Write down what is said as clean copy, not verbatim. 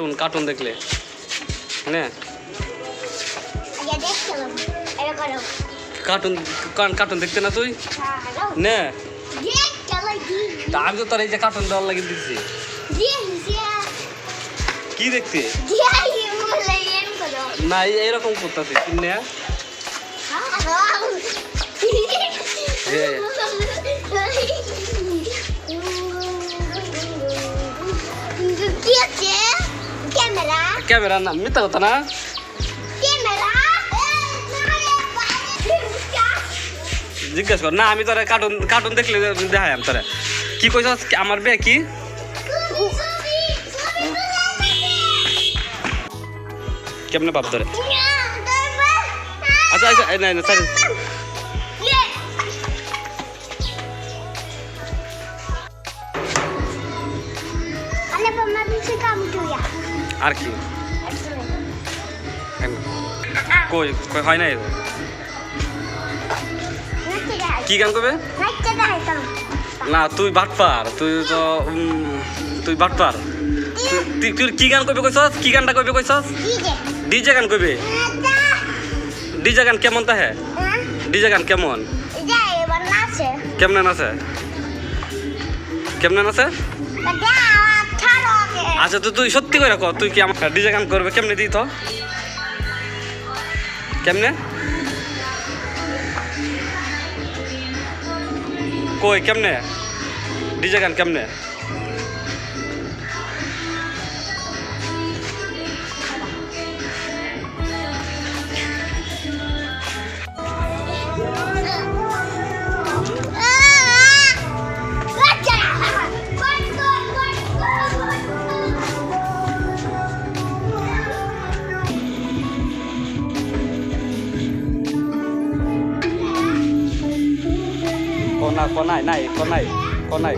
cartoon cartoon দেখলে হ্যাঁ cartoon cartoon দেখতে না তুই নে তা আমি তো তোর এই যে কার্টুন দেওয়ার লাগিয়ে দিচ্ছি কি দেখতে না এইরকম করতেছি কিনে ক্যামেরা না মিথ্যা কথা না জিজ্ঞেস কর না আমি তোরা কার্টুন কার্টুন দেখলে দেখাই আমি তোরা কি কইছ আমার বে কি কেমনে পাব তোরে আচ্ছা আচ্ছা না না সরি আর কি কই কই হয় নাই কি গান করবে না তুই বাটপার তুই তো তুই বাটপার তুই কি গান করবে কইছস কি গানটা করবে কইছস ডিজে গান করবে ডিজে গান কেমন তা হ্যাঁ ডিজে গান কেমন কেমনে নাচে কেমনে নাচে আচ্ছা তো তুই সত্যি করে কর তুই কি আমার ডিজে গান করবে কেমনে দিই তো কেমনে কই কেমনে ডিজে গান কেমনে con này con này con này